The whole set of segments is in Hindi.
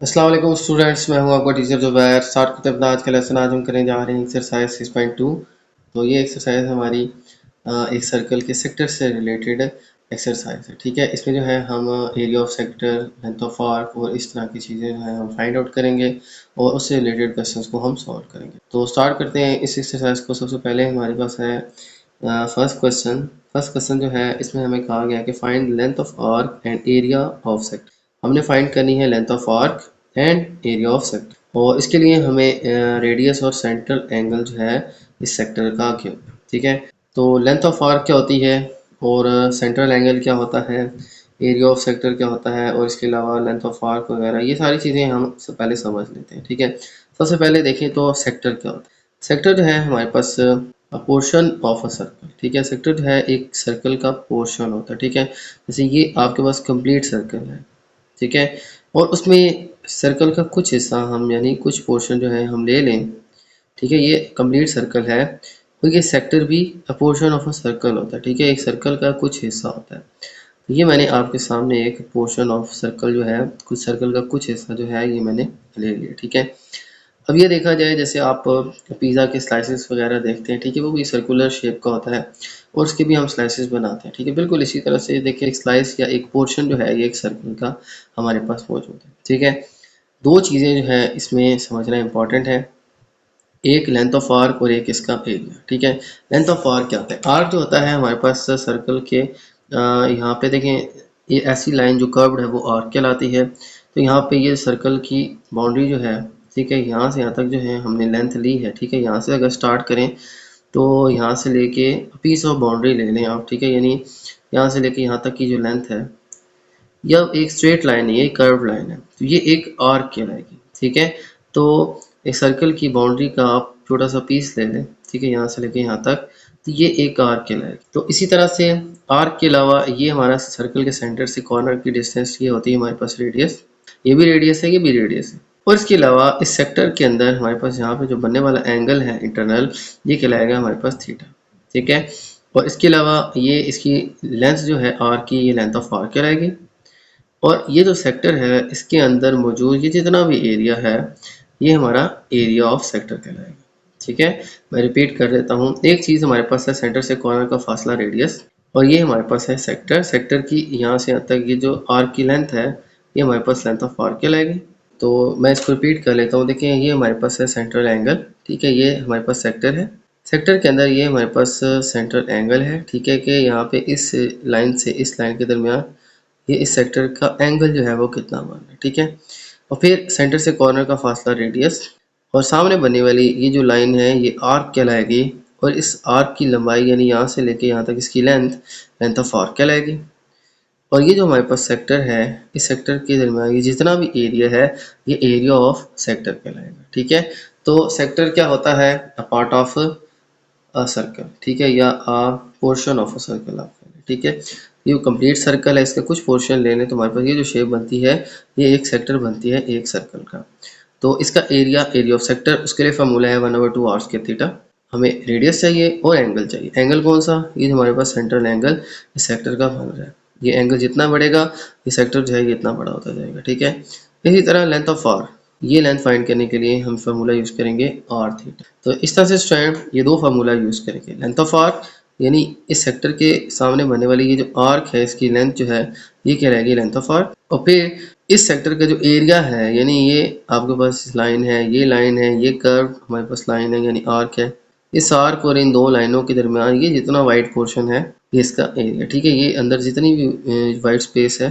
अस्सलाम वालेकुम स्टूडेंट्स, मैं हूं आपका टीचर जुबैर। स्टार्ट करते हैं अपना आज का लेसन। आज हम करने जा रहे हैं एक्सरसाइज 6.2। तो ये एक्सरसाइज हमारी एक सर्कल के सेक्टर से रिलेटेड एक्सरसाइज है। ठीक है, इसमें जो है हम area of sector, length of arc और इस तरह की चीज़ें जो है हम फाइंड आउट करेंगे और उससे रिलेटेड क्वेश्चंस को हम सॉल्व करेंगे। तो स्टार्ट करते हैं इस एक्सरसाइज को। सबसे पहले हमारे पास है फर्स्ट क्वेश्चन। फर्स्ट क्वेश्चन जो है इसमें हमें कहा गया कि find length of arc and area of sector. हमने फाइंड करनी है length of arc and area of sector, और इसके लिए हमें रेडियस और सेंट्रल एंगल जो है इस सेक्टर का क्या। ठीक है, तो लेंथ ऑफ आर्क क्या होती है और सेंट्रल एंगल क्या होता है, एरिया ऑफ सेक्टर क्या होता है, और इसके अलावा लेंथ ऑफ आर्क वगैरह, ये सारी चीज़ें हम पहले समझ लेते हैं। ठीक है, सबसे पहले देखें तो सेक्टर क्या होता है। सेक्टर जो है हमारे पास पोर्शन ऑफ अ सर्कल। ठीक है, सेक्टर जो है एक सर्कल का पोर्शन होता है। ठीक है, जैसे ये आपके पास कंप्लीट सर्कल है। ठीक है, और उसमें सर्कल का कुछ हिस्सा हम यानी कुछ पोर्शन जो है हम ले लें। ठीक है, ये कंप्लीट सर्कल है, तो ये सेक्टर भी अ पोर्शन ऑफ अ सर्कल होता है। ठीक है, एक सर्कल का कुछ हिस्सा होता है। तो ये मैंने आपके सामने एक पोर्शन ऑफ सर्कल जो है, कुछ सर्कल का कुछ हिस्सा जो है ये मैंने ले लिया। ठीक है, अब ये देखा जाए जैसे आप पिज़्ज़ा के स्लाइसेस वगैरह देखते हैं। ठीक है, वो भी सर्कुलर शेप का होता है और उसके भी हम स्लाइसेस बनाते हैं। ठीक है, बिल्कुल इसी तरह से देखिए एक स्लाइस या एक पोर्शन जो है ये एक सर्कल का हमारे पास मौजूद है। ठीक है, दो चीज़ें जो है इसमें समझना इंपॉर्टेंट है, एक लेंथ ऑफ आर्क और एक इसका एरिया। ठीक है, लेंथ ऑफ आर्क क्या होता है। आर्क जो होता है हमारे पास सर्कल के यहाँ पे देखें, ये ऐसी लाइन जो कर्व्ड है वो आर्क कहलाती है। तो यहाँ पे ये सर्कल की बाउंड्री जो है, ठीक है, यहाँ से यहाँ तक जो है हमने लेंथ ली है। ठीक है, यहाँ से अगर स्टार्ट करें तो यहाँ से लेके पीस ऑफ बाउंड्री ले लें आप। ठीक है, यानी यहाँ से लेके यहाँ तक की जो लेंथ है यह एक स्ट्रेट लाइन है, ये कर्व लाइन है, तो ये एक आर्क कहलाएगी। ठीक है, तो एक सर्कल की बाउंड्री का आप छोटा सा पीस ले लें। ठीक है, यहाँ से लेके यहाँ तक, तो ये एक आर्क कहलाएगी। तो इसी तरह से आर्क के अलावा ये हमारा सर्कल के सेंटर से कॉर्नर की डिस्टेंस ये होती है हमारे पास रेडियस। ये भी रेडियस है, ये भी रेडियस है। और इसके अलावा इस सेक्टर के अंदर हमारे पास यहाँ पे जो बनने वाला एंगल है इंटरनल, ये कहलाएगा हमारे पास थीटा। ठीक है, और इसके अलावा ये इसकी लेंथ जो है आर्क की, ये लेंथ ऑफ आर्क कहलाएगी। और ये जो सेक्टर है इसके अंदर मौजूद ये जितना भी एरिया है ये हमारा एरिया ऑफ सेक्टर कहलाएगा। ठीक है, मैं रिपीट कर देता हूँ। एक चीज़ हमारे पास है सेंटर से कॉर्नर का फासला रेडियस, और ये हमारे पास है सेक्टर। सेक्टर की यहाँ से यहाँ तक ये जो आर्क की लेंथ है ये हमारे पास लेंथ ऑफ आर्क कहलाएगी। तो मैं इसको रिपीट कर लेता हूँ। देखिए, ये हमारे पास है सेंट्रल एंगल। ठीक है, ये हमारे पास सेक्टर है। सेक्टर के अंदर ये हमारे पास सेंट्रल एंगल है। ठीक है, कि यहाँ पे इस लाइन से इस लाइन के दरमियान ये इस सेक्टर का एंगल जो है वो कितना बन रहा है। ठीक है, और फिर सेंटर से कॉर्नर का फासला रेडियस, और सामने बनने वाली ये जो लाइन है ये आर्क कहलाएगी, और इस आर्क की लंबाई यानी यहाँ से लेके यहाँ तक इसकी लेंथ, लेंथ ऑफ आर्क कहलाएगी। और ये जो हमारे पास सेक्टर है, इस सेक्टर के दरमियान ये जितना भी एरिया है ये एरिया ऑफ सेक्टर कहलाएगा। ठीक है, तो सेक्टर क्या होता है, a part of a circle. ठीक है, या अ पोर्शन ऑफ अ सर्कल आप कहें। ठीक है, ये कंप्लीट सर्कल है, इसका कुछ पोर्शन ले लें तो हमारे पास ये जो शेप बनती है ये एक सेक्टर बनती है एक सर्कल का। तो इसका एरिया, एरिया ऑफ सेक्टर, उसके लिए फार्मूला है 1/2 आर स्क्वायर थीटा। हमें रेडियस चाहिए और एंगल चाहिए। एंगल कौन सा, ये हमारे पास सेंट्रल एंगल इस सेक्टर का बन रहा है। ये एंगल जितना बढ़ेगा ये सेक्टर जो है ये इतना बड़ा होता जाएगा। ठीक है, इसी तरह लेंथ ऑफ आर, ये लेंथ फाइंड करने के लिए हम फार्मूला यूज़ करेंगे आर थीटा। तो इस तरह से स्टूडेंट ये दो फार्मूला यूज़ करेंगे। लेंथ ऑफ आर्क यानी इस सेक्टर के सामने बनने वाली ये जो आर्क है इसकी लेंथ जो है ये क्या रहेगी, लेंथ ऑफ आर्क। और फिर इस सेक्टर का जो एरिया है यानी ये आपके पास लाइन है, ये लाइन है, ये कर्व हमारे पास लाइन है यानी आर्क है। इस आर्क और इन दो लाइनों के दरमियान ये जितना वाइड पोर्शन है ये इसका एरिया। ठीक है, ये अंदर जितनी भी वाइड स्पेस है,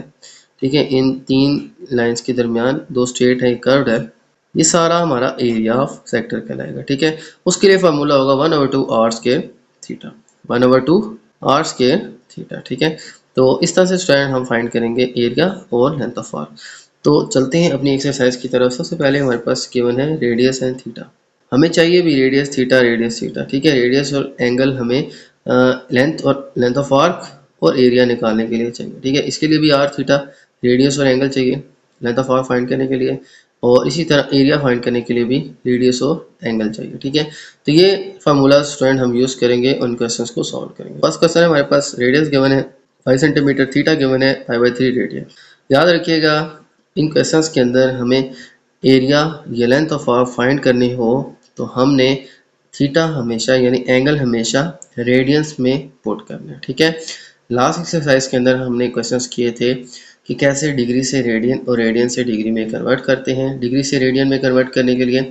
ठीक है, इन तीन लाइंस के दरमियान दो स्ट्रेट है, कर्व्ड है, ये सारा हमारा एरिया ऑफ सेक्टर कहलाएगा। ठीक है, उसके लिए फार्मूला होगा 1/2 R square theta, 1/2 R square theta. ठीक है, तो इस तरह से स्टूडेंट हम फाइंड करेंगे एरिया और लेंथ ऑफ आर्क। तो चलते हैं अपनी एक्सरसाइज की तरफ। सबसे पहले हमारे पास गिवन है रेडियस एंड थीटा। हमें चाहिए भी रेडियस थीटा, रेडियस थीटा। ठीक है, रेडियस और एंगल हमें लेंथ ऑफ आर्क और एरिया निकालने के लिए चाहिए। ठीक है, इसके लिए भी आर थीटा, रेडियस और एंगल चाहिए लेंथ ऑफ आर्क फाइंड करने के लिए, और इसी तरह एरिया फाइंड करने के लिए भी रेडियस और एंगल चाहिए। ठीक है, तो ये फार्मूला स्टूडेंट हम यूज़ करेंगे, उन क्वेश्चंस को सॉल्व करेंगे। फर्स्ट क्वेश्चन है हमारे पास रेडियस गिवन है 5 सेंटीमीटर, थीटा गिवन है 5/3 रेडियन। याद रखिएगा इन क्वेश्चंस के अंदर हमें एरिया या लेंथ ऑफ आर्क फाइंड करनी हो तो हमने थीटा हमेशा यानी एंगल हमेशा रेडियंस में पुट करना है, ठीक है। लास्ट एक्सरसाइज के अंदर हमने क्वेश्चंस किए थे कि कैसे डिग्री से रेडियन और रेडियन से डिग्री में कन्वर्ट करते हैं। डिग्री से रेडियन में कन्वर्ट करने के लिए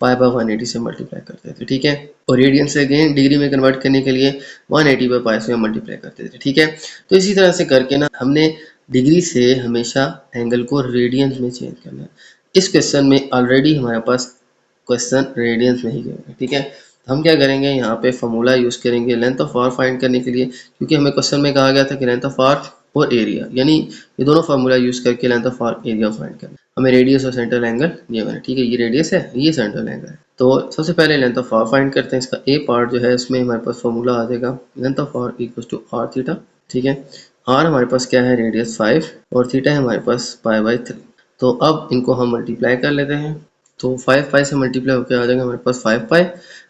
पाई बाय 180 से मल्टीप्लाई करते थे, ठीक है। और रेडियन से अगेन डिग्री में कन्वर्ट करने के लिए 180 बाय पाई से मल्टीप्लाई करते थे, ठीक है। तो इसी तरह से करके ना हमने डिग्री से हमेशा एंगल को रेडियंस में चेंज करना है। इस क्वेश्चन में ऑलरेडी हमारे पास क्वेश्चन रेडियंस में ही गए हैं, ठीक है। तो हम क्या करेंगे, यहाँ पे फॉर्मूला यूज करेंगे लेंथ ऑफ आर्क फाइंड करने के लिए, क्योंकि हमें क्वेश्चन में कहा गया था कि लेंथ ऑफ आर्क और एरिया, यानी ये दोनों फार्मूला यूज करके length of arc area find करना। हमें रेडियस और सेंट्रल एंगल गिवन है, ठीक है। ये रेडियस है, ये सेंट्रल एंगल है। तो सबसे पहले लेंथ ऑफ आर्क फाइंड करते हैं। इसका ए पार्ट जो है इसमें हमारे पास फॉर्मूला आ जाएगा length of arc equal to R theta, ठीक है। आर हमारे पास क्या है, रेडियस 5 और थीटा है हमारे पास पाई बाय 3। तो अब इनको हम मल्टीप्लाई कर लेते हैं। तो 5 पाई से मल्टीप्लाई होकर आ जाएगा हमारे पास 5 पाई,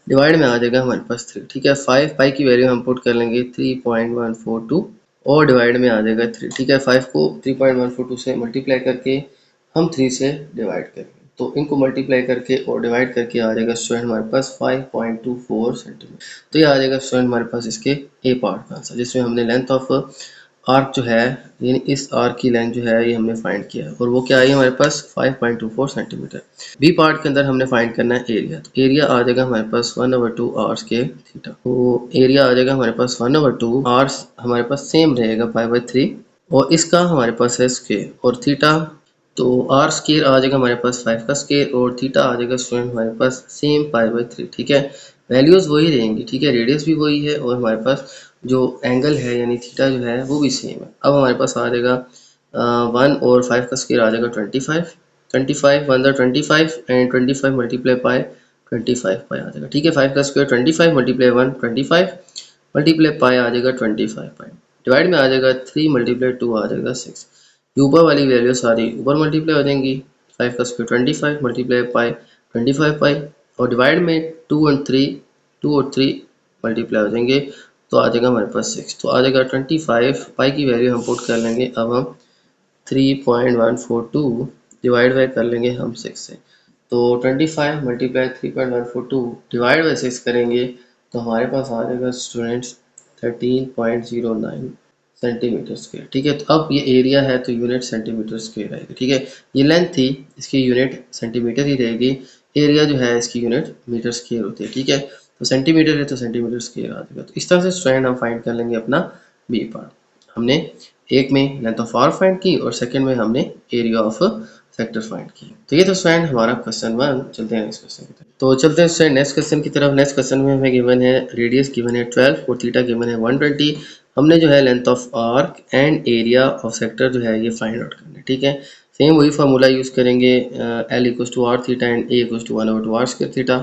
डिवाइड में आ जाएगा हमारे पास 3, ठीक है। 5 पाई की वैल्यू हम पुट कर लेंगे 3.142 और डिवाइड में आ जाएगा 3, ठीक है। 5 को 3.142 से मल्टीप्लाई करके हम 3 से डिवाइड करेंगे, तो इनको मल्टीप्लाई करके और डिवाइड करके आ जाएगा स्टूडेंट हमारे पास 5.24 सेंटीमीटर। तो ये आ जाएगा स्टूडेंट हमारे पास इसके ए पार्ट का आंसर, जिसमें हमने लेंथ ऑफ आर्क जो है यानी इस आर्क की लेंथ जो है ये हमने फाइंड किया है, और वो क्या आई हमारे पास 5.24 सेंटीमीटर। बी पार्ट के अंदर हमने फाइंड करना है एरिया। तो एरिया आ जाएगा हमारे पास 1/2 आर स्क्वायर थीटा। तो एरिया आ जाएगा हमारे पास 1/2 आर, हमारे पास सेम रहेगा पाई बाय 3, और इसका हमारे पास है स्क्वायर और थीटा। तो आर स्क्वायर आ जाएगा हमारे पास 5 का स्क्वायर और थीटा आ जाएगा स्टूडेंट हमारे पास सेम पाई बाय 3, ठीक है। वैल्यूज वही रहेंगी, ठीक है। रेडियस भी वही है और हमारे पास जो एंगल है यानी थीटा जो है वो भी सेम है। अब हमारे पास आ जाएगा 1 और 5 का स्क्वायर आ जाएगा 25, 25 1 25 एंड 25 मल्टीप्लाई पाई 25 पाई आ जाएगा, ठीक है। 5 का स्क्वायर 25 मल्टीप्लाई 1 25 मल्टीप्लाई पाई आ जाएगा 25 पाई, डिवाइड में आ जाएगा 3 मल्टीप्लाई 2 आ जाएगा 6। ये ऊपर वाली वैल्यू सारी ऊपर मल्टीप्लाई हो जाएंगी। 5 का स्क्वायर 25 मल्टीप्लाई पाई 25 पाई, और डिवाइड में 2 और 3 मल्टीप्लाई हो जाएंगे, तो आ जाएगा हमारे पास 6। तो आ जाएगा 25 पाई की वैल्यू हम पुट कर लेंगे। अब हम 3.142 डिवाइड बाय कर लेंगे हम 6 से। तो 25 मल्टीप्लाई 3.142 डिवाइड बाय 6 करेंगे तो हमारे पास आ जाएगा स्टूडेंट्स 13.09 सेंटीमीटर स्क्वायर, ठीक है। तो अब ये एरिया है तो यूनिट सेंटीमीटर स्क्वायर आएगी, ठीक है। ये लेंथ थी, इसकी यूनिट सेंटीमीटर ही रहेगी। एरिया जो है इसकी यूनिट मीटर स्क्वायर होती है, ठीक है। तो सेंटीमीटर है तो सेंटीमीटर स्क्वायर आ जाएगा। तो इस तरह से स्टूडेंट हम फाइंड कर लेंगे अपना बी पार्ट। हमने एक में लेंथ ऑफ आर्क फाइंड की और सेकंड में हमने एरिया ऑफ सेक्टर फाइंड की। तो ये तो स्टूडेंट हमारा क्वेश्चन 1। चलते हैं नेक्स्ट क्वेश्चन की तरफ। तो चलते हैं स्टूडेंट नेक्स्ट क्वेश्चन की तरफ। नेक्स्ट क्वेश्चन में हमें गिवन है रेडियस गिवन है 12 और थीटा गिवन है 120। हमने जो है length of arc and area of sector जो है ये फाइंड आउट करना है, ठीक है। सेम वही फार्मूला यूज करेंगे, L equal to R theta and A equal to 1/2 R square theta.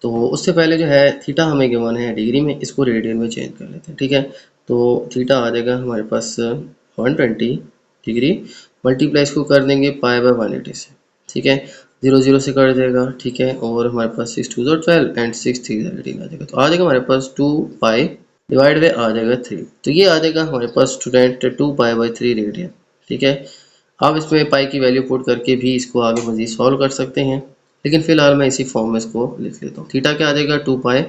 तो उससे पहले जो है थीटा हमें गिवन है डिग्री में, इसको रेडियन में चेंज कर लेते हैं, ठीक है। तो थीटा आ जाएगा हमारे पास 120 डिग्री, मल्टीप्लाई इसको कर देंगे पाई बाय 180 से, ठीक है। 0 0 से कट जाएगा, ठीक है। और हमारे पास 6 2 12 एंड 6 3 18 आ जाएगा। तो आ जाएगा हमारे पास 2 पाई डिवाइड बाय आ जाएगा 3। तो ये आ जाएगा हमारे पास स्टूडेंट 2 पाई बाय 3 रेडियन, ठीक है। आप इसमें पाई की वैल्यू पुट करके भी इसको आगे मजीद सॉल्व कर सकते हैं, लेकिन फिलहाल मैं इसी फॉर्म में इसको लिख लेता हूँ। थीटा क्या आ जाएगा 2 पाई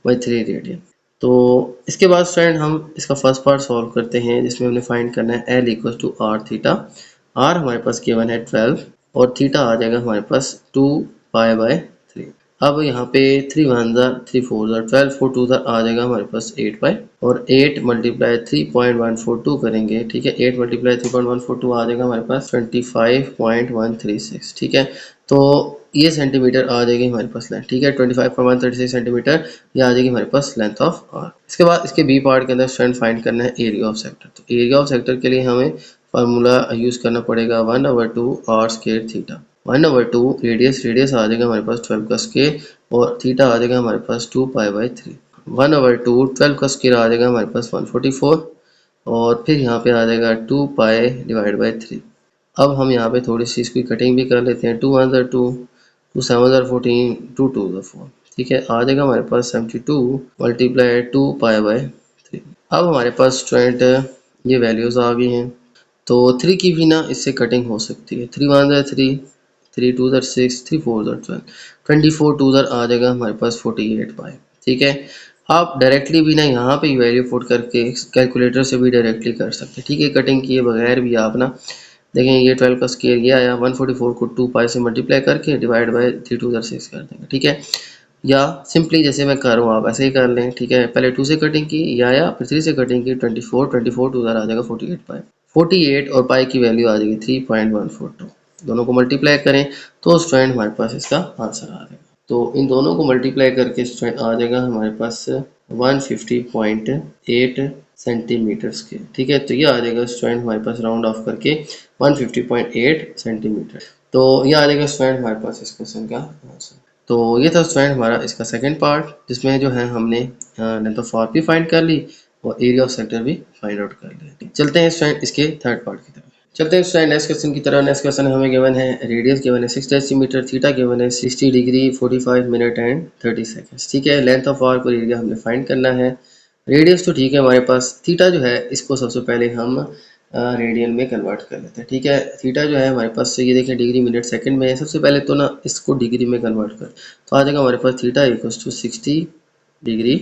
बाई 3 रेडियन। तो इसके बाद फ्रेंड हम इसका फर्स्ट पार्ट सॉल्व करते हैं, जिसमें हमने फाइंड करना है L equal to R theta. R हमारे पास गिवन है 12 और थीटा आ जाएगा हमारे पास 2 पाई बाय 3। अब यहाँ पे 3 1 3 4 12 4 2 आ जाएगा हमारे पास 8 पाई, और 8 मल्टीप्लाई 3.142 करेंगे, ठीक है। 8 मल्टीप्लाई 3.142 आ जाएगा हमारे पास 25.136, ठीक है। तो ये सेंटीमीटर आ जाएगी हमारे पास लेंथ, ठीक है। 25.136 सेंटीमीटर ये आ जाएगी हमारे पास लेंथ ऑफ आर्क। इसके बाद इसके बी पार्ट के अंदर स्टूडेंट फाइंड करना है एरिया ऑफ सेक्टर। तो एरिया ऑफ सेक्टर के लिए हमें फार्मूला यूज करना पड़ेगा 1/2 आर स्क्वायर थीटा। 1/2 रेडियस आ जाएगा हमारे पास 12 का स्क्वायर, और थीटा आ जाएगा हमारे पास 2 पाई बाई 3। 1/2 12 का स्क्वायर आ जाएगा हमारे पास 144, और फिर यहाँ पे आ जाएगा 2 पाई डिवाइड बाई 3। अब हम यहाँ पे थोड़ी सी इसकी कटिंग भी कर लेते हैं। 2 1 2 2 7 14 2 2 4, ठीक है। आ जाएगा हमारे पास 72 मल्टीप्लाई 2 पाई बाय 3। अब हमारे पास स्टूडेंट ये वैल्यूज आ गई हैं। तो 3 की भी ना इससे कटिंग हो सकती है। 3 1 3, 3 2 6, 3 4 12, 24 2 आ जाएगा हमारे पास 48 पाई। ठीक है, आप डायरेक्टली भी ना यहाँ पे वैल्यू पुट करके कैलकुलेटर से भी डायरेक्टली कर सकते हैं। ठीक है, कटिंग किए बगैर भी आप ना देखें, ये 12 का स्केल ये आया, 144 को 2 पाई से मल्टीप्लाई करके डिवाइड बाय 3 2 6 कर देंगे। ठीक है, या सिंपली जैसे मैं कर रहा हूँ आप ऐसे ही कर लें। ठीक है, पहले 2 से कटिंग की, या फिर 3 से कटिंग की, 24 24 2 आ जाएगा 48 पाई। 48 और पाई की वैल्यू आ जाएगी 3.142। दोनों को मल्टीप्लाई करें तो स्टूडेंट हमारे पास इसका आंसर आ जाएगा। तो इन दोनों को मल्टीप्लाई करके स्टूडेंट आ जाएगा हमारे पास 150.8 सेंटीमीटर के। ठीक है, तो ये आ जाएगा स्टूडेंट हमारे पास राउंड ऑफ करके 150.8 सेंटीमीटर। तो ये आ जाएगा स्टूडेंट हमारे पास इस क्वेश्चन का आंसर। तो ये था स्टूडेंट हमारा इसका सेकंड पार्ट, जिसमें जो है हमने लेंथ ऑफ आर्क भी फाइंड कर ली और एरिया ऑफ सेक्टर भी फाइंड आउट कर लिया। चलते हैं स्टूडेंट इसके थर्ड पार्ट की तरफ। चलते हैं स्टूडेंट नेक्स्ट क्वेश्चन की तरफ। नेक्स्ट क्वेश्चन हमें गिवन है, रेडियस गिवन है 6 डेसीमीटर, थीटा गिवन है 60 डिग्री 45 मिनट एंड 30 सेकंड्स। ठीक है, लेंथ ऑफ आर्क और एरिया हमने फाइंड करना है। रेडियस तो ठीक है हमारे पास, थीटा जो है इसको सबसे पहले हम रेडियन में कन्वर्ट कर लेते हैं। ठीक है, थीटा जो है हमारे पास, ये देखिए डिग्री मिनट सेकंड में है। सबसे पहले तो ना इसको डिग्री में कन्वर्ट कर, तो आ जाएगा हमारे पास थीटा इक्वल्स टू 60 डिग्री।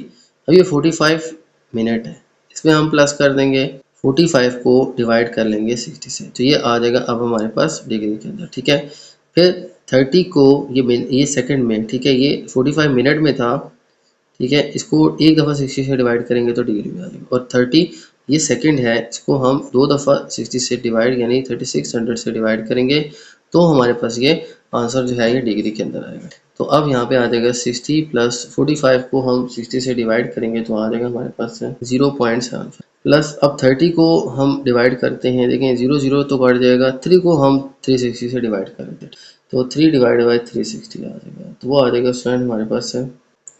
अब ये 45 मिनट है, इसमें हम प्लस कर देंगे 45 को डिवाइड कर लेंगे 60 से, तो ये आ जाएगा अब हमारे पास डिग्री के अंदर। ठीक है, फिर 30 को ये सेकंड में, ठीक है, ये 45 मिनट में था। ठीक है, इसको एक दफ़ा 60 से डिवाइड करेंगे तो डिग्री में आ जाएगा। और 30 ये सेकंड है, इसको हम दो दफ़ा 60 से डिवाइड यानी 3600 से डिवाइड करेंगे तो हमारे पास ये आंसर जो है ये डिग्री के अंदर आएगा। तो अब यहाँ पे आ जाएगा 60 प्लस 45 को हम 60 से डिवाइड करेंगे तो आ जाएगा हमारे पास 0.75 प्लस अब 30 को हम डिवाइड करते हैं। देखें 0 0 तो कट जाएगा, 3 को हम 360 से डिवाइड करेंगे तो 3 डिवाइड बाई 360 आ जाएगा, तो वो आ जाएगा स्टूडेंट हमारे पास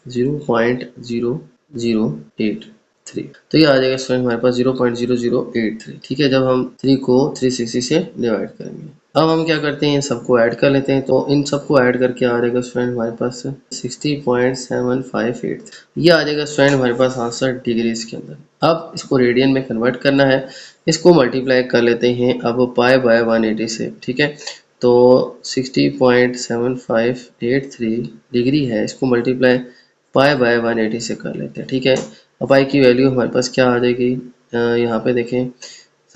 0.0083। तो ये आ जाएगा स्टूडेंट हमारे पास 0.0083। ठीक है, जब हम 3 को 360 से डिवाइड करेंगे। अब हम क्या करते हैं, सबको ऐड कर लेते हैं, तो इन सबको ऐड करके आ जाएगा स्टूडेंट हमारे पास 60.758। ये आ जाएगा स्टूडेंट हमारे पास आंसर डिग्रीज के अंदर। अब इसको रेडियन में कन्वर्ट करना है, इसको मल्टीप्लाई कर लेते हैं अब पाई बाय 180 से। ठीक है, तो 60.7583 डिग्री है, इसको मल्टीप्लाई पाई बाय 180 से कर लेते हैं। ठीक है, अब पाई की वैल्यू हमारे पास क्या आ जाएगी, यहाँ पे देखें,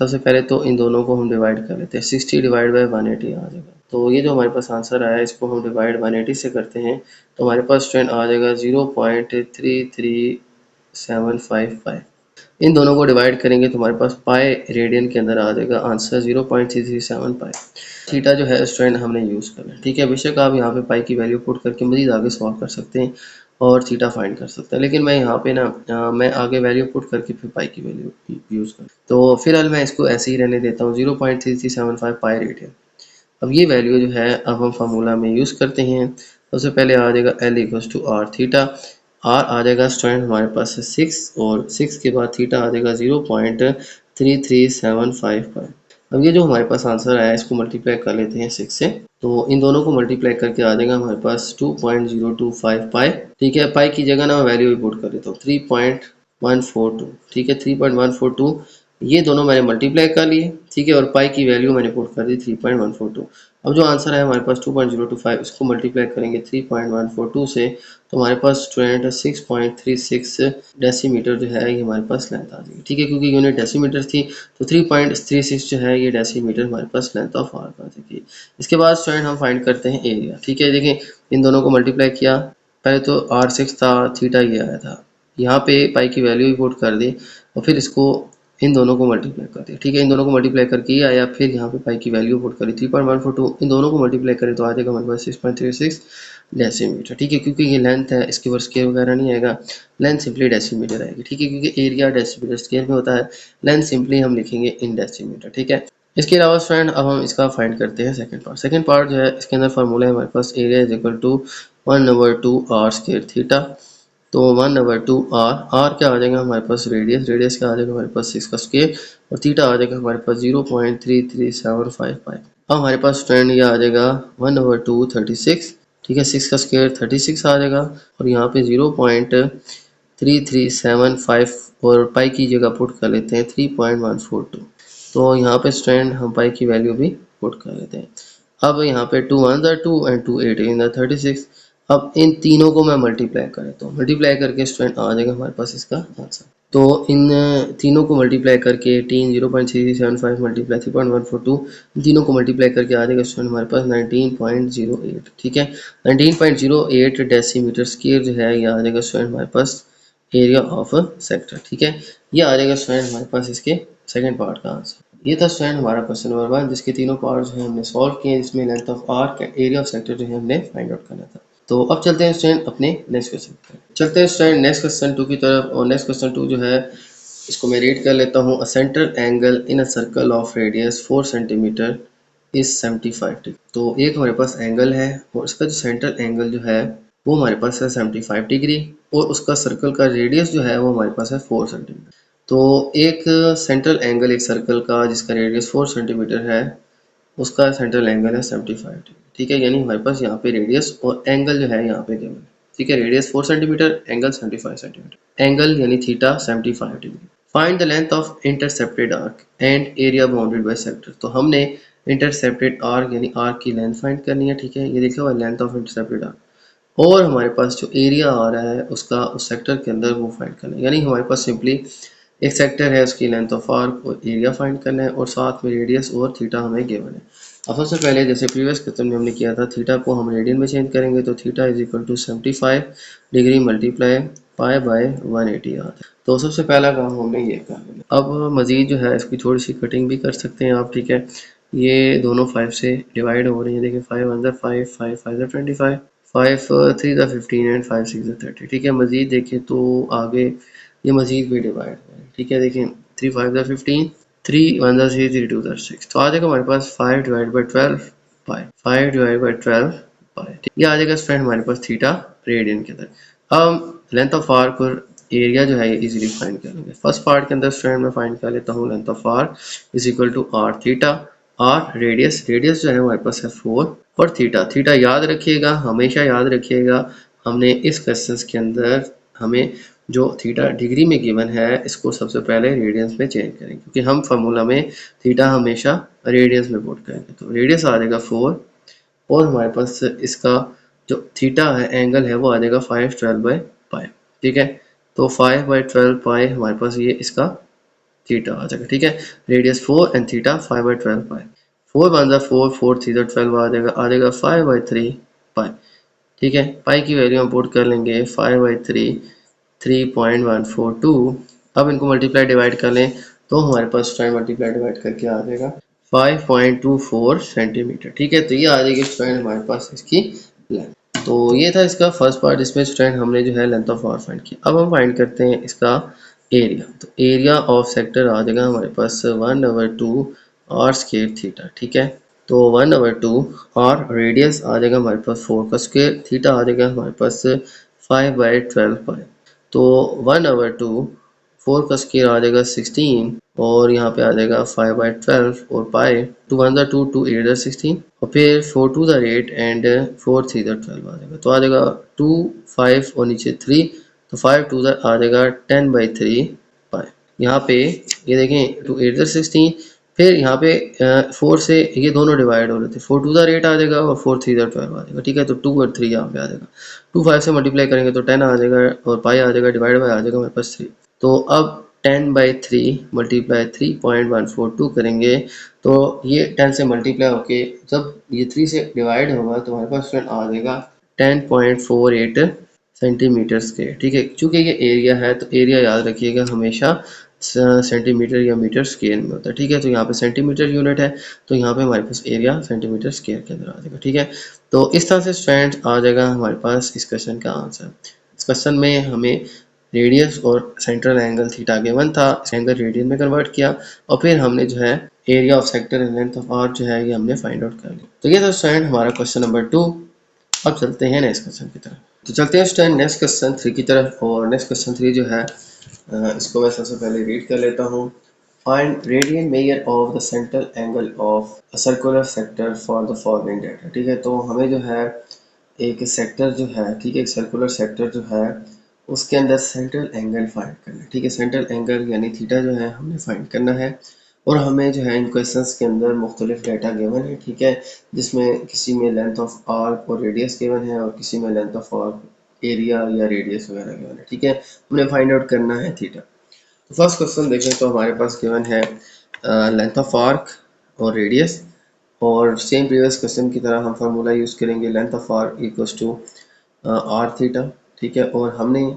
सबसे पहले तो इन दोनों को हम डिवाइड कर लेते हैं, 60 डिवाइड बाय 180 आ जाएगा। तो ये जो हमारे पास आंसर आया इसको हम डिवाइड 180 से करते हैं तो हमारे पास स्टूडेंट आ जाएगा 0.33755। इन दोनों को डिवाइड करेंगे तो हमारे पास पाई रेडियन के अंदर आ जाएगा आंसर 0.337 पाई। थीटा जो है स्टूडेंट हमने यूज़ करना है। ठीक है, बेशक आप यहाँ पे पाई की वैल्यू पुट करके मज़ीद आगे सॉल्व कर सकते हैं और थीटा फाइंड कर सकते हैं, लेकिन मैं यहाँ पे ना मैं आगे वैल्यू पुट करके फिर पाई की वैल्यू यूज़ कर, तो फिलहाल मैं इसको ऐसे ही रहने देता हूँ 0.3375 पाई रेडियन। अब ये वैल्यू जो है अब हम फार्मूला में यूज़ करते हैं। सबसे पहले आ जाएगा L equals to R, theta R आ जाएगा स्टूडेंट हमारे पास 6 और 6 के बाद थीटा आ जाएगा 0.3375। अब ये जो हमारे पास आंसर आया इसको मल्टीप्लाई कर लेते हैं 6 से, तो इन दोनों को मल्टीप्लाई करके आ जाएगा हमारे पास 2.025 पाई। ठीक है, पाई की जगह ना मैं वैल्यू पुट कर देता हूँ 3.142। ठीक है, 3.142 ये दोनों मैंने मल्टीप्लाई कर लिए। ठीक है, और पाई की वैल्यू मैंने पुट कर दी 3.142। अब जो आंसर है हमारे पास 2.025, इसको मल्टीप्लाई करेंगे 3.142 से तो हमारे पास स्टूडेंट 6.36 डेसीमीटर जो है ये हमारे पास लेंथ आ जाएगी। ठीक है, क्योंकि यूनिट डेसीमीटर थी तो 3.36 जो है ये डेसीमीटर हमारे पास लेंथ ऑफ आर्क आ जाएगी। इसके बाद स्टूडेंट हम फाइंड करते हैं एरिया। ठीक है, देखें इन दोनों को मल्टीप्लाई किया, पहले तो R6 था, थीटा ये आया था, यहाँ पे पाई की वैल्यू भी पुट कर दी और फिर इसको इन दोनों को मल्टीप्लाई कर दिया। ठीक है, इन दोनों को मल्टीप्लाई करके ये आया, फिर यहाँ पे पाई की वैल्यू पुट करी 3.142, इन दोनों को मल्टीप्लाई करें तो आ जाएगा हमारे पास 6.36 डेसीमीटर। ठीक है, क्योंकि ये लेंथ है इसके ऊपर स्केल वगैरह नहीं आएगा, लेंथ सिंपली डेसीमीटर आएगी। ठीक है, क्योंकि एरिया डेसीमीटर स्केल में होता है, लेंथ सिंपली हम लिखेंगे इन डेसीमीटर। ठीक है, इसके अलावा फ्रेंड अब हम इसका फाइंड करते हैं सेकंड पार्ट। सेकंड पार्ट जो है इसके अंदर फार्मूला है हमारे पास area is equal to 1/2 R square theta. तो 1/2 आर, आर क्या आ जाएगा हमारे पास रेडियस, रेडियस क्या आ जाएगा हमारे पास 6 का स्क्वायर और थीटा आ जाएगा हमारे पास 0.3375। अब हमारे पास स्टूडेंट ये आ जाएगा 1/2 36। ठीक है, 6 का स्क्वायर 36 आ जाएगा और यहाँ पे 0.3375 और पाई की जगह पुट कर लेते हैं 3.142। तो यहाँ पे स्टूडेंट हम पाई की वैल्यू भी पुट कर लेते हैं। अब यहाँ पे 2 1 2 एंड 2 8 इन द 36। अब इन तीनों को मैं मल्टीप्लाई कर लेता हूँ। मल्टीप्लाई करके स्टूडेंट आ जाएगा हमारे पास इसका आंसर। तो इन तीनों को मल्टीप्लाई करके 18 0.3375 मल्टीप्लाई 3.142, इन तीनों को मल्टीप्लाई करके आ जाएगा स्टूडेंट हमारे पास 19.08। ठीक है, 19.08 डेसीमीटर स्क्वायर जो है ये आ जाएगा स्टूडेंट हमारे पास एरिया ऑफ सेक्टर। ठीक है, ये आ जाएगा स्टूडेंट हमारे पास इसके सेकंड पार्ट का आंसर। ये था स्टूडेंट हमारा क्वेश्चन नंबर 1, जिसके तीनों पार्ट जो है हमने सॉल्व किए, जिसमें length of arc area of sector जो है हमने फाइंड आउट करना था। तो अब चलते हैं स्टूडेंट अपने नेक्स्ट क्वेश्चन की तरफ। चलते हैं स्टूडेंट नेक्स्ट क्वेश्चन 2 की तरफ। और नेक्स्ट क्वेश्चन 2 जो है इसको मैं रीड कर लेता हूँ। A central angle in a circle of radius 4 centimetre is 75 degree. तो एक हमारे पास एंगल है और इसका जो सेंट्रल एंगल जो है वो हमारे पास है 75 डिग्री, और उसका सर्कल का रेडियस जो है वो हमारे पास है 4 सेंटीमीटर। तो एक सेंट्रल एंगल एक सर्कल का जिसका रेडियस 4 सेंटीमीटर है, उसका सेंट्रल एंगल है 75 डिग्री। ठीक है, यानी हमारे पास यहाँ पे रेडियस और एंगल जो है यहाँ पे गिवन है। ठीक है, radius 4 centimetre, angle 75 centimetre, angle यानी theta 75 degree. Find the length of intercepted arc and area bounded by sector. तो हमने इंटरसेप्टेड आर्क यानी आर्क की लेंथ फाइंड करनी है। ठीक है, ये देखा हुआ लेंथ ऑफ इंटरसेप्टेड आर्क, और हमारे पास जो एरिया आ रहा है उसका उस सेक्टर के अंदर वो फाइंड करना है। यानी हमारे पास सिंपली एक सेक्टर है, उसकी लेंथ ऑफ आर्क और एरिया फाइंड करना है, और साथ में रेडियस और थीटा हमें गिवन है। अब सबसे पहले जैसे प्रीवियस क्वेश्चन में हमने किया था, थीटा को हम रेडियन में चेंज करेंगे, तो theta is equal to 75 degree multiply pi by 180 आता है। तो सबसे पहला काम हमने ये कर लिया। अब मजीद जो है इसकी थोड़ी सी कटिंग भी कर सकते हैं आप। ठीक है, ये दोनों 5 से डिवाइड हो रही है। देखिए 5 1 5, 5 5 25, 5 3 15 एंड 5 6 30। ठीक है, मजीद देखें तो आगे ये मजीद भी डिवाइड है। ठीक है, देखें 3 5 15, 3 1 3, 3 2 6। तो आ जाएगा हमारे पास 5 divide by 12 pi, 5 divide by 12 पाई। ये आ जाएगा फ्रेंड हमारे पास थीटा रेडियन के अंदर। अब लेंथ ऑफ आर्क और एरिया जो है इजीली फाइंड कर लेंगे। फर्स्ट पार्ट के अंदर स्टूडेंट मैं फाइंड कर लेता हूँ length of arc is equal to R theta. R radius, radius जो है हमारे पास है 4, और थीटा, थीटा याद रखिएगा, हमेशा याद रखिएगा। हमने इस क्वेश्चन के अंदर हमें जो थीटा डिग्री में गिवन है इसको सबसे पहले रेडियंस में चेंज करेंगे, क्योंकि हम फार्मूला में थीटा हमेशा रेडियंस में पुट करेंगे। तो रेडियस आ जाएगा 4, और हमारे पास इसका जो थीटा है एंगल है वो आ जाएगा 5 12 बाई पाई। ठीक है, तो 5 बाई 12 पाई हमारे पास ये इसका थीटा आ जाएगा। ठीक है, रेडियस 4 एंड थीटा 5 बाई 12 पाई। 4 1 4, 4 3 12 आ जाएगा 5 बाई 3 पाई। ठीक है, पाई की वैल्यू हम पुट कर लेंगे 5 बाई 3, 3.142। अब इनको मल्टीप्लाई डिवाइड कर लें तो हमारे पास स्टूडेंट मल्टीप्लाई डिवाइड करके आ जाएगा 5.24 सेंटीमीटर। ठीक है, तो ये आ जाएगी स्टूडेंट हमारे पास इसकी लेंथ। तो ये था इसका फर्स्ट पार्ट, इसमें स्टूडेंट हमने जो है लेंथ ऑफ आर्क फाइंड किया। अब हम फाइंड करते हैं इसका एरिया। तो एरिया ऑफ सेक्टर आ जाएगा हमारे पास 1/2 आर स्क्वायर थीटा। ठीक है, तो 1/2 और रेडियस आ जाएगा हमारे पास 4 का स्क्वायर, थीटा आ जाएगा हमारे पास 5 बाई 12 पाई। तो 1/2, 4 का स्क्वायर आ जाएगा 16, और यहाँ पे आ जाएगा 5 बाई 12 और पाई, 2 1 2, 2 8 16, और फिर 4 2 8 एंड 4 3 12 आ जाएगा। तो आ जाएगा 2 5 और नीचे 3, तो 5 2 आ जाएगा 10 बाई 3 पाई। यहाँ पे ये देखें 2 8 16, फिर यहाँ पे 4 से ये दोनों डिवाइड हो रहे थे, 4 2 8 आ जाएगा और 4 3 12 आ जाएगा। ठीक है, तो 2 और 3 यहाँ पे आ जाएगा। 2 5 से मल्टीप्लाई करेंगे तो 10 आ जाएगा, और पाई आ जाएगा, डिवाइड बाई आ जाएगा हमारे पास 3। तो अब 10 बाई 3 मल्टीप्लाई 3.142 करेंगे, तो ये 10 से मल्टीप्लाई होके जब ये 3 से डिवाइड होगा तो हमारे पास आ जाएगा 10.48 सेंटीमीटर स्क्वायर। ठीक है, चूंकि ये एरिया है तो एरिया याद रखिएगा हमेशा सेंटीमीटर या मीटर स्क्वायर में होता है। ठीक है, तो यहाँ पे सेंटीमीटर यूनिट है, तो यहाँ पे हमारे पास एरिया सेंटीमीटर स्क्वायर के अंदर आ जाएगा। ठीक है, तो इस तरह से स्टूडेंट आ जाएगा हमारे पास इस क्वेश्चन का आंसर। इस क्वेश्चन में हमें रेडियस और सेंट्रल एंगल थीटा गिवन था, इस एंगल रेडियन में कन्वर्ट किया, और फिर हमने जो है area of sector and length of arc जो है ये हमने फाइंड आउट कर लिया। तो ये था स्टूडेंट हमारा क्वेश्चन नंबर 2। अब चलते हैं नेक्स्ट क्वेश्चन की तरफ। तो चलते हैं स्टूडेंट नेक्स्ट क्वेश्चन 3 की तरफ। और नेक्स्ट क्वेश्चन 3 जो है इसको मैं सबसे पहले रीड कर लेता हूँ। Find radian measure of the central angle of a circular sector for the following data. ठीक है, तो हमें जो है एक सेक्टर जो है, ठीक है, एक सर्कुलर सेक्टर जो है उसके अंदर सेंट्रल एंगल फाइंड करना है। ठीक है, सेंट्रल एंगल यानी थीटा जो है हमने फाइंड करना है, और हमें जो है इन क्वेश्चंस के अंदर मुख्तलिफ डाटा गिवन है, ठीक है, जिसमें किसी में लेंथ ऑफ आर्क और रेडियस गिवन है और किसी में लेंथ ऑफ आर्क एरिया या रेडियस वगैरह गिवन है, ठीक है। हमने फाइंड आउट करना है थीटा। तो फर्स्ट क्वेश्चन देखें तो हमारे पास गिवन है लेंथ ऑफ आर्क और रेडियस, और सेम प्रीवियस क्वेश्चन की तरह हम फार्मूला यूज़ करेंगे length of arc equals to R theta, ठीक है। और हमने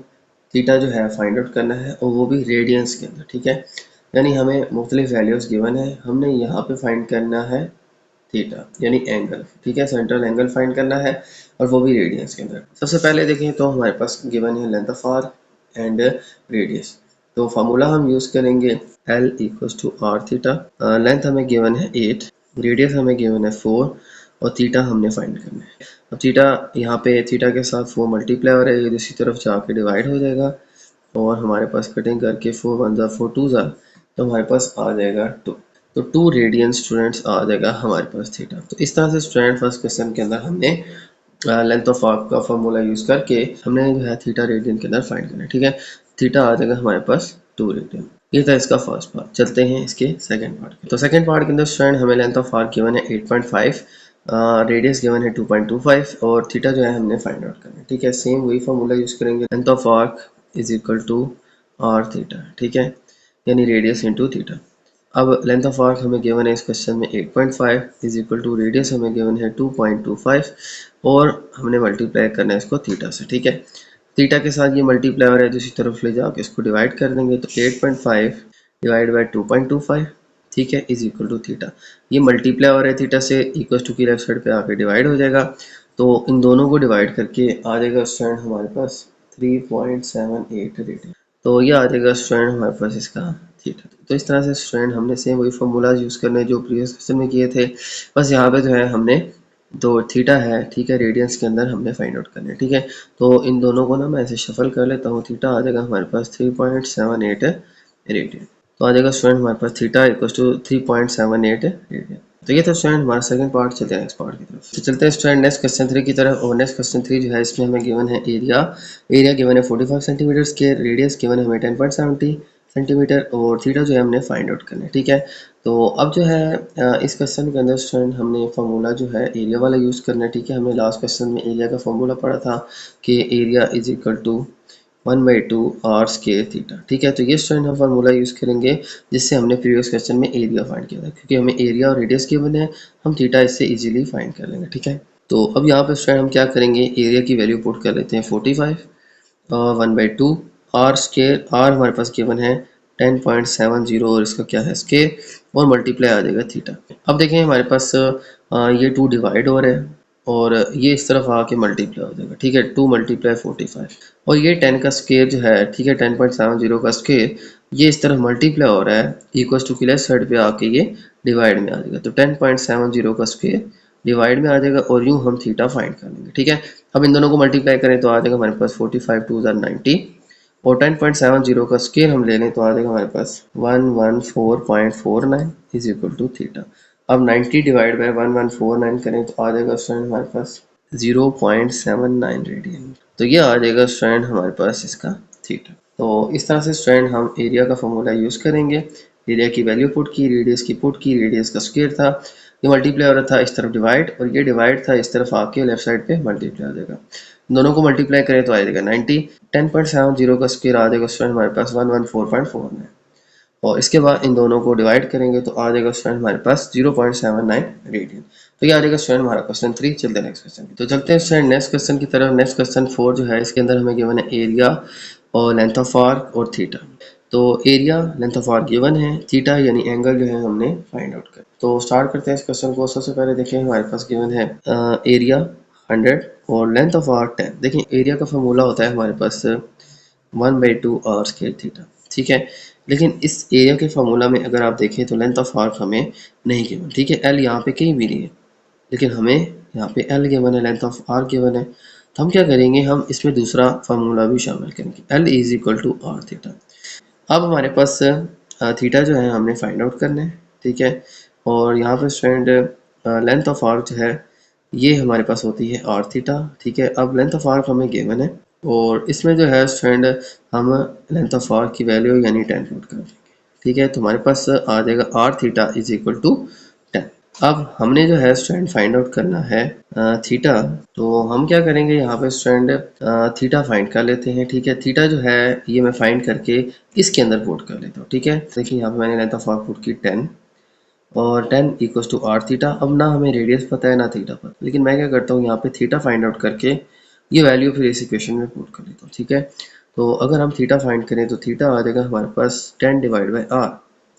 थीटा जो है फाइंड आउट करना है और वो भी रेडियंस के अंदर, ठीक है। यानी हमें मुख्तलिफ वैल्यूज़ गिवन है, हमने यहाँ पे फाइंड करना है थीटा यानी एंगल, ठीक है, सेंट्रल एंगल फाइंड करना है और वो भी रेडियंस के अंदर। सबसे पहले देखें तो हमारे पास गिवन है length of arc and radius. तो फार्मूला हम यूज़ करेंगे L equals to R theta. Length हमें गिवन है 8, रेडियस हमें गिवन है 4 और थीटा हमने फाइंड करना है। अब थीटा यहाँ पे थीटा के साथ 4 मल्टीप्लाई हो रहा है, ये दूसरी तरफ जाके डिवाइड हो जाएगा और हमारे पास कटिंग करके 4 1 ज़ा 4 2 ज़ा, तो हमारे पास आ जाएगा 2। तो 2 रेडियन स्टूडेंट्स आ जाएगा हमारे पास थीटा। तो इस तरह से स्टूडेंट फर्स्ट क्वेश्चन के अंदर हमने लेंथ ऑफ आर्क का फॉर्मूला यूज़ करके हमने जो है थीटा रेडियन के अंदर फाइंड करना है, ठीक है। थीटा आ जाएगा हमारे पास 2 रेडियन। ये था इसका फर्स्ट पार्ट। चलते हैं इसके सेकंड पार्ट के। तो सेकंड पार्ट के अंदर स्टूडेंट हमें लेंथ ऑफ आर्क गिवन है 8.5, रेडियस गिवन है 2.25 और थीटा जो है हमने फाइंड आउट करना है, ठीक है। सेम वही फॉर्मूला यूज़ करेंगे, length of arc is equal to R theta, ठीक है, यानी रेडियस इंटू थीटा। अब लेंथ ऑफ आर्क हमें गिवन है इस क्वेश्चन में 8.5 इज इक्वल टू रेडियस हमें गिवन है 2.25 और हमने मल्टीप्लाई करना है इसको थीटा से, ठीक है। थीटा के साथ ये मल्टीप्लाई हो रहा है, दूसरी तरफ ले जाके इसको डिवाइड कर देंगे तो 8.5 डिवाइड बाई 2.25, ठीक है, इज इक्वल टू थीटा। ये मल्टीप्लाई हो रहा है थीटा से, इक्वल टू की लेफ्ट साइड पे आके डिवाइड हो जाएगा, तो इन दोनों को डिवाइड करके आ जाएगा स्टूडेंट हमारे पास 3.78 रेडियन। तो ये आ जाएगा स्टूडेंट हमारे पास इसका थीटा। तो इस तरह से स्टूडेंट हमने सेम वही फॉर्मूला यूज़ करने जो प्रीवियस क्वेश्चन में किए थे, बस यहाँ पे जो है हमने दो थीटा है, ठीक है, रेडियंस के अंदर हमने फाइंड आउट करना है, ठीक है। तो इन दोनों को ना मैं ऐसे शफल कर लेता हूँ, थीटा आ जाएगा हमारे पास 3.78 रेडियन। तो आ जाएगा स्टूडेंट हमारे पास थीटा इक्वल टू 3.78 रेडियन। तो ये था स्टूडेंट हमारा सेकंड पार्ट। चलते हैं नेक्स्ट पार्ट की तरफ। तो चलते हैं स्टूडेंट नेक्स्ट क्वेश्चन 3 की तरफ। और नेक्स्ट क्वेश्चन 3 जो है इसमें हमें गिवन है एरिया गिवन है 45 सेंटीमीटर स्क्वायर, रेडियस गिवन है हमें 10.70 सेंटीमीटर और थीटा जो है हमने फाइंड आउट करना है, ठीक है। तो अब जो है इस क्वेश्चन के अंदर स्टूडेंट हमने फार्मूला जो है एरिया वाला यूज़ करना है, ठीक है। हमने लास्ट क्वेश्चन में एरिया का फार्मूला पढ़ा था कि area is equal to 1/2 R square theta, ठीक है। तो ये स्टूडेंट हम फार्मूला यूज़ करेंगे जिससे हमने प्रीवियस क्वेश्चन में एरिया फाइंड किया था, क्योंकि हमें एरिया और रेडियस गिवन है, हम थीटा इससे इजीली फाइंड कर लेंगे, ठीक है। तो अब यहाँ पे स्टूडेंट हम क्या करेंगे, एरिया की वैल्यू पुट कर लेते हैं 45 और 1/2 आर स्क्वायर, आर हमारे पास गिवन है 10.70 और इसका क्या है स्क्वायर और मल्टीप्लाई आ जाएगा थीटा। अब देखें हमारे पास ये 2 डिवाइड हो रहे हैं और ये इस तरफ आके मल्टीप्लाई हो जाएगा, ठीक है, 2 मल्टीप्लाई 45 और ये 10 का स्क्वायर जो है, ठीक है, 10.70 का स्क्वायर ये इस तरफ मल्टीप्लाई हो रहा है, इक्वल्स टू की लेफ्ट साइड पे आके ये डिवाइड में आ जाएगा। तो 10.70 का स्क्वायर डिवाइड में आ जाएगा और यूँ हम थीटा फाइंड कर लेंगे, ठीक है। अब इन दोनों को मल्टीप्लाई करें तो आ जाएगा हमारे पास 45 2 90 और 10.70 का स्क्वायर हम ले लें तो आ जाएगा हमारे पास 114.49 इज इक्वल टू थीटा। अब 90 डिवाइड बाय 1149 करें तो आ जाएगा स्टूडेंट हमारे पास 0.79 रेडियन। तो ये आ जाएगा स्टूडेंट हमारे पास इसका थीटा। तो इस तरह से स्टूडेंट हम एरिया का फॉर्मूला यूज़ करेंगे, एरिया की वैल्यू पुट की, रेडियस की पुट की, रेडियस का स्क्वायर था, ये मल्टीप्लाई हो रहा था इस तरफ डिवाइड और ये डिवाइड था इस तरफ आके लेफ्ट साइड पे मल्टीप्लाई आ जाएगा। दोनों को मल्टीप्लाई करें तो आ जाएगा 90, 10.70 का स्क्वायर आ जाएगा स्टूडेंट हमारे पास 114.49 और इसके बाद इन दोनों को डिवाइड करेंगे तो आ जाएगा स्टूडेंट हमारे पास 0.79 रेडियन। तो ये आ जाएगा स्टूडेंट हमारा क्वेश्चन 3। चलते हैं नेक्स्ट क्वेश्चन की। तो चलते हैं स्टूडेंट नेक्स्ट क्वेश्चन की तरफ। नेक्स्ट क्वेश्चन 4 जो है इसके अंदर हमें गिवन है एरिया और लेंथ ऑफ आर्क और थीटा। तो area length of arc given है, थीटा यानी एंगल जो है हमने फाइंड आउट कर। तो स्टार्ट करते हैं इस क्वेश्चन को। सबसे पहले देखें हमारे पास गिवन है एरिया 100 और लेंथ ऑफ आर्क 10। देखें एरिया का फॉर्मूला होता है हमारे पास 1/2 आर स्क्वायर थीटा, ठीक है। लेकिन इस एरिया के फार्मूला में अगर आप देखें तो लेंथ ऑफ आर्क हमें नहीं गिवन, ठीक है। एल यहाँ पे कहीं भी नहीं है लेकिन हमें यहाँ पे एल गिवन है, लेंथ ऑफ आर्क गिवन है। तो हम क्या करेंगे, हम इसमें दूसरा फार्मूला भी शामिल करेंगे, L is equal to R theta. अब हमारे पास थीटा जो है हमने फाइंड आउट करना है, ठीक है। और यहाँ पे स्टूडेंट लेंथ ऑफ आर्क जो है ये हमारे पास होती है आर थीटा, ठीक है। अब लेंथ ऑफ आर्क हमें गिवन है और इसमें जो है स्टूडेंट हम लेंथ ऑफ आर्क की वैल्यू यानी 10 पुट कर देंगे, ठीक है, तो हमारे पास आ जाएगा R theta is equal to 10। अब हमने जो है स्टूडेंट फाइंड आउट करना है थीटा, तो हम क्या करेंगे यहाँ पे स्टूडेंट थीटा फाइंड कर लेते हैं। ठीक है, थीटा जो है ये मैं फाइंड करके इसके अंदर पुट कर लेता हूँ। ठीक है, देखिए यहाँ पे मैंने लेंथ ऑफ आर्क पुट की 10 और 10 इक्वल्स टू आर थीटा। अब ना हमें रेडियस पता है ना थीटा पता, लेकिन मैं क्या करता हूँ यहाँ पे थीटा फाइंड आउट करके ये वैल्यू फिर इस इक्वेशन में पुट कर लेता हूँ। ठीक है, तो अगर हम थीटा फाइंड करें तो थीटा आ जाएगा हमारे पास 10 डिवाइड बाई आर।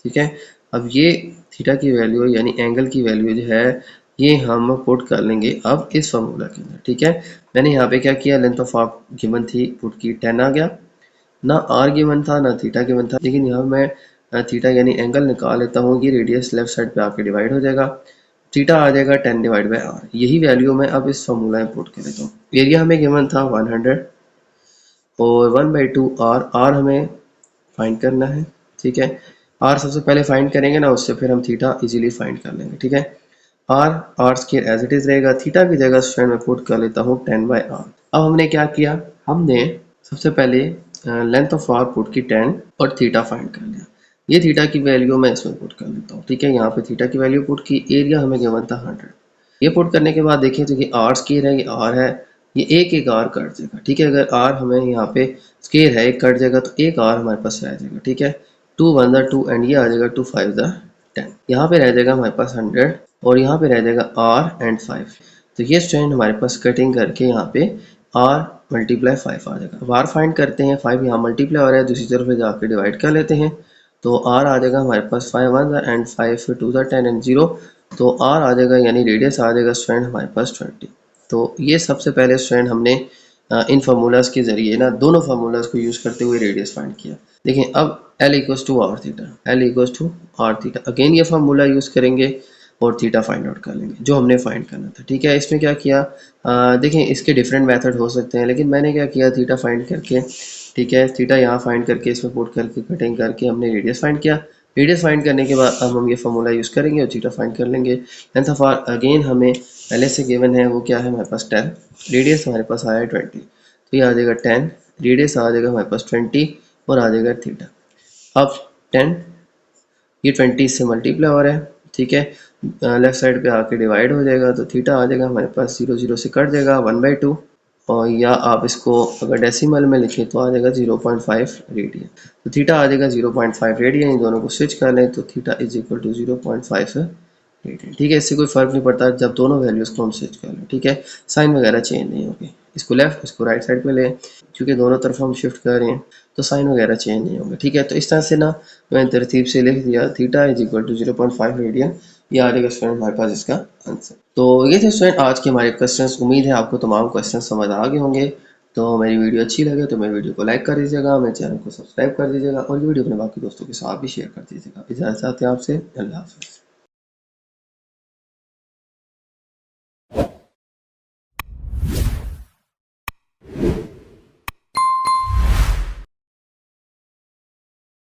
ठीक है, अब ये थीटा की वैल्यू यानी एंगल की वैल्यू जो है ये हम पुट कर लेंगे अब इस फार्मूला के अंदर। ठीक है, मैंने यहाँ पे क्या किया, लेंथ ऑफ आर्क गिवन थी, पुट की 10 आ गया, ना आर गिवन था ना थीटा गिवन था, लेकिन यहाँ मैं थीटा यानी एंगल निकाल लेता हूँ, ये रेडियस लेफ्ट साइड पे आके डिवाइड हो जाएगा, थीटा आ जाएगा 10 डिवाइड बाई आर। यही वैल्यू मैं अब इस फार्मूला में पुट कर लेता हूँ। एरिया हमें गिवन था 100 और 1/2 आर हमें फाइंड करना है। ठीक है, आर सबसे पहले फाइंड करेंगे ना, उससे फिर हम थीटा इजीली फाइंड कर लेंगे। ठीक है, R square as it is रहेगा, थीटा की जगह स्टूडेंट मैं पुट कर लेता हूँ 10 बाई आर। अब हमने क्या किया, हमने सबसे पहले लेंथ ऑफ आर पुट की 10 और थीटा फाइंड कर लिया। ये थीटा की वैल्यू मैं इसमें पुट कर लेता हूँ। ठीक है, यहाँ पे थीटा की वैल्यू पुट की, एरिया हमें गिवन था 100। ये पुट करने के बाद देखिए तो ये आर स्क्वायर है, ये आर है, ये एक आर कट जाएगा। ठीक है, अगर आर हमें यहाँ पे स्क्वायर है एक कट जाएगा तो एक आर हमारे पास रह जाएगा। ठीक है, 2 1 2 एंड ये आ जाएगा 2 5 10। यहाँ पे रह जाएगा हमारे पास 100 और यहाँ पे रह जाएगा आर एंड 5। तो ये स्टूडेंट हमारे पास कटिंग करके यहाँ पे आर मल्टीप्लाई 5 आ जाएगा। अब आर फाइंड करते हैं, 5 यहाँ मल्टीप्लाई हो रहा है, दूसरी तरफ पे जाके डिवाइड कर लेते हैं, तो आर आ जाएगा हमारे पास 5 1 एंड 5 2 10 एंड 0, तो आर आ जाएगा यानी रेडियस आ जाएगा स्टूडेंट हमारे पास 20। तो ये सबसे पहले स्टूडेंट हमने इन फार्मूलाज के जरिए ना दोनों फार्मूलाज को यूज करते हुए रेडियस फाइंड किया। देखिए अब L equals to R theta, L equals to R theta, again ये फार्मूला यूज करेंगे और थीटा फाइंड आउट कर लेंगे जो हमने फाइंड करना था। ठीक है, इसमें क्या किया, देखें इसके डिफरेंट मेथड हो सकते हैं, लेकिन मैंने क्या किया, थीटा फाइंड करके, ठीक है, थीटा यहाँ फाइंड करके इसमें पुट करके कटिंग करके हमने रेडियस फाइंड किया। रेडियस फाइंड करने के बाद अब हम ये फार्मूला यूज़ करेंगे और थीटा फाइंड कर लेंगे। लेंथ ऑफ आर अगेन हमें पहले से गिवन है, वो क्या है हमारे पास 10, रेडियस हमारे पास आया 20, तो ये आ जाएगा 10, रेडियस आ जाएगा हमारे पास 20 और आ जाएगा थीटा। अब 10 ये 20 से मल्टीप्लाई हो रहा है। ठीक है, लेफ्ट साइड पे आके डिवाइड हो जाएगा, तो थीटा आ जाएगा हमारे पास 0 0 से कट जाएगा 1/2, और या आप इसको अगर डेसिमल में लिखें तो आ जाएगा 0.5 रेडियन। तो थीटा आ जाएगा 0.5 रेडियन, इन दोनों को स्विच कर लें तो theta is equal to 0.5 radian. ठीक है, इससे कोई फर्क नहीं पड़ता जब दोनों वैल्यूज को हम स्विच कर लें। ठीक है, साइन वगैरह चेंज नहीं होगी, इसको लेफ्ट इसको राइट साइड पे लें, क्योंकि दोनों तरफ हम शिफ्ट कर रहे हैं तो साइन वगैरह चेंज नहीं होंगे। ठीक है, तो इस तरह से ना मैंने तरतीब से लिख दिया, theta is equal to 0.5 radian, ये आ जाएगा स्टूडेंट हमारे पास इसका आंसर। तो ये थे स्टूडेंट आज के हमारे क्वेश्चंस, उम्मीद है आपको तमाम क्वेश्चन समझ आ गए होंगे। तो मेरी वीडियो अच्छी लगे तो मेरी वीडियो को लाइक कर दीजिएगा, मेरे चैनल को सब्सक्राइब कर दीजिएगा और ये वीडियो अपने बाकी दोस्तों के साथ भी शेयर कर दीजिएगा। इजाज़त चाहते हैं आपसे, अल्लाह हाफ़िज़।